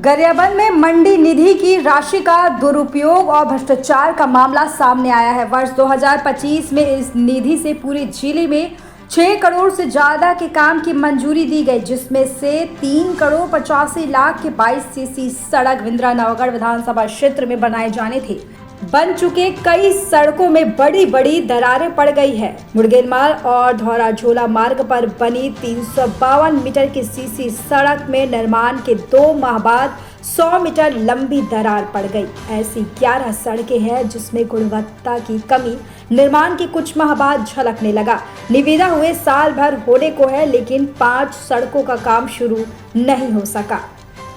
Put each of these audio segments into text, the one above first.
गरियाबंद में मंडी निधि की राशि का दुरुपयोग और भ्रष्टाचार का मामला सामने आया है। वर्ष 2025 में इस निधि से पूरे जिले में 6 करोड़ से ज्यादा के काम की मंजूरी दी गई, जिसमें से 3 करोड़ 85 लाख के 22 सीसी सड़क इंदिरा नवगढ़ विधानसभा क्षेत्र में बनाए जाने थे। बन चुके कई सड़कों में बड़ी बड़ी दरारें पड़ गई है। मुड़गेलमाल और धौरा झोला मार्ग पर बनी 352 मीटर की सीसी सड़क में निर्माण के 2 माह बाद 100 मीटर लंबी दरार पड़ गई। ऐसी 11 सड़कें हैं जिसमें गुणवत्ता की कमी निर्माण के कुछ माह बाद झलकने लगा। निविदा हुए साल भर होने को है, लेकिन 5 सड़कों का काम शुरू नहीं हो सका।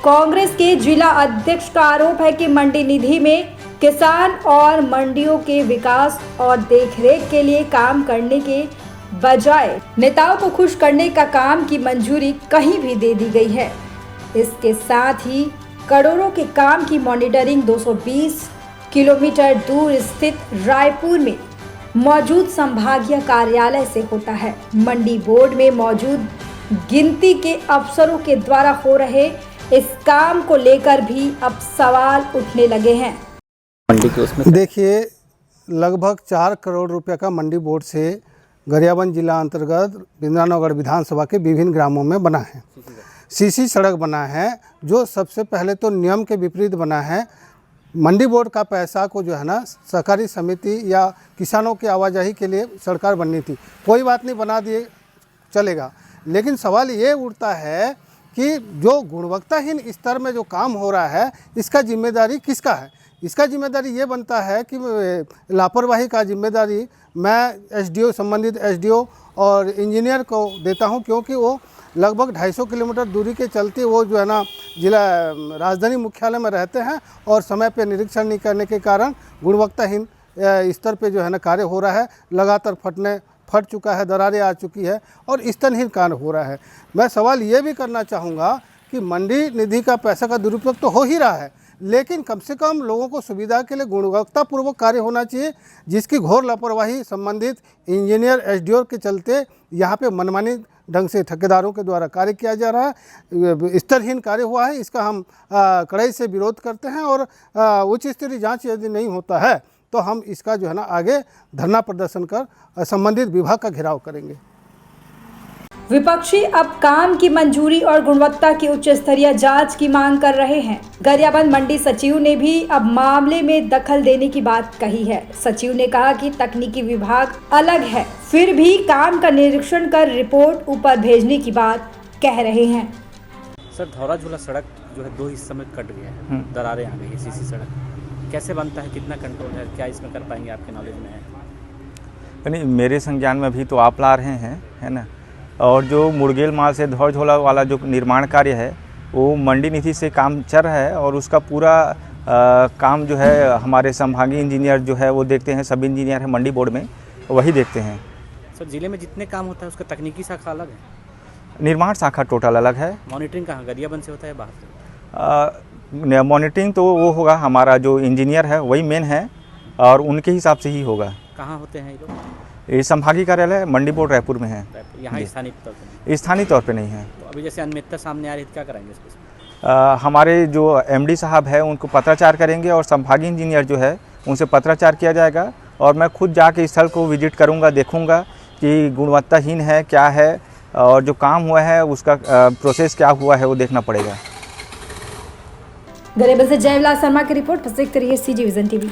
कांग्रेस के जिला अध्यक्ष का आरोप है कि मंडी निधि में किसान और मंडियों के विकास और देखरेख के लिए काम करने के बजाय नेताओं को खुश करने का काम की मंजूरी कहीं भी दे दी गई है। इसके साथ ही करोड़ों के काम की मॉनिटरिंग 220 किलोमीटर दूर स्थित रायपुर में मौजूद संभागीय कार्यालय से होता है। मंडी बोर्ड में मौजूद गिनती के अफसरों के द्वारा हो रहे इस काम को लेकर भी अब सवाल उठने लगे हैं। मंडी के उसमें देखिए, लगभग 4 करोड़ रुपए का मंडी बोर्ड से गरियाबंद जिला अंतर्गत इंदिरा नवगढ़ विधानसभा के विभिन्न ग्रामों में बना है। सीसी सड़क बना है, जो सबसे पहले तो नियम के विपरीत बना है। मंडी बोर्ड का पैसा को जो है ना सहकारी समिति या किसानों की आवाजाही के लिए सरकार बननी थी। कोई बात नहीं, बना दिए चलेगा, लेकिन सवाल ये उठता है कि जो गुणवत्ताहीन स्तर में जो काम हो रहा है, इसका जिम्मेदारी किसका है? इसका जिम्मेदारी ये बनता है कि लापरवाही का जिम्मेदारी मैं एसडीओ, संबंधित एसडीओ और इंजीनियर को देता हूं, क्योंकि वो लगभग 250 किलोमीटर दूरी के चलते वो जो है ना जिला राजधानी मुख्यालय में रहते हैं और समय पे निरीक्षण नहीं करने के कारण गुणवत्ताहीन स्तर पे जो है ना कार्य हो रहा है। लगातार फट चुका है, दरारें आ चुकी है और स्तरहीन कार्य हो रहा है। मैं सवाल ये भी करना चाहूँगा कि मंडी निधि का पैसा का दुरुपयोग तो हो ही रहा है, लेकिन कम से कम लोगों को सुविधा के लिए गुणवत्तापूर्वक कार्य होना चाहिए, जिसकी घोर लापरवाही संबंधित इंजीनियर एसडीओ के चलते यहाँ पे मनमानी ढंग से ठेकेदारों के द्वारा कार्य किया जा रहा है। स्तरहीन कार्य हुआ है, इसका हम कड़ाई से विरोध करते हैं और उच्च स्तरीय जांच यदि नहीं होता है तो हम इसका जो है ना आगे धरना प्रदर्शन कर संबंधित विभाग का घेराव करेंगे। विपक्षी अब काम की मंजूरी और गुणवत्ता की उच्च स्तरीय जांच की मांग कर रहे हैं। गरियाबंद मंडी सचिव ने भी अब मामले में दखल देने की बात कही है। सचिव ने कहा कि तकनीकी विभाग अलग है, फिर भी काम का निरीक्षण कर रिपोर्ट ऊपर भेजने की बात कह रहे हैं। सर, धौरा झोला सड़क जो है 2 हिस्सों में कट गया है, दरारें आ गई है। सीसी सड़क कैसे बनता है, कितना कंट्रोल है, क्या इसमें कर पाएंगे, आपके नॉलेज में है? नहीं, मेरे संज्ञान में भी तो आप ला रहे हैं, है ना। और जो मुड़गेलमाल से धौरा झोला वाला जो निर्माण कार्य है वो मंडी निधि से काम चल रहा है और उसका पूरा काम जो है हमारे संभागीय इंजीनियर जो है वो देखते हैं। सब इंजीनियर है मंडी बोर्ड में, वही देखते हैं। सर, जिले में जितने काम होता है उसका तकनीकी शाखा अलग है, निर्माण शाखा टोटल अलग है। मॉनिटरिंग कहाँ गरियाबंद से होता है, बाहर से? मॉनिटरिंग तो वो होगा, हमारा जो इंजीनियर है वही मेन है और उनके हिसाब से ही होगा। कहाँ होते हैं ये लोग? ये संभागीय कार्यालय मंडी बोर्ड रायपुर में है। यहाँ स्थानीय तौर पर? स्थानीय तौर पे नहीं है। तो अभी जैसे अनियमितता सामने आ रही है, क्या कराएंगे इसको? हमारे जो एमडी साहब है उनको पत्राचार करेंगे और संभागीय इंजीनियर जो है उनसे पत्राचार किया जाएगा और मैं खुद जाके स्थल को विजिट करूंगा, देखूंगा कि गुणवत्ताहीन है क्या है और जो काम हुआ है उसका प्रोसेस क्या हुआ है वो देखना पड़ेगा। गरियाबंद से जयविलास शर्मा की रिपोर्ट। देखते रहिए CG विजन TV।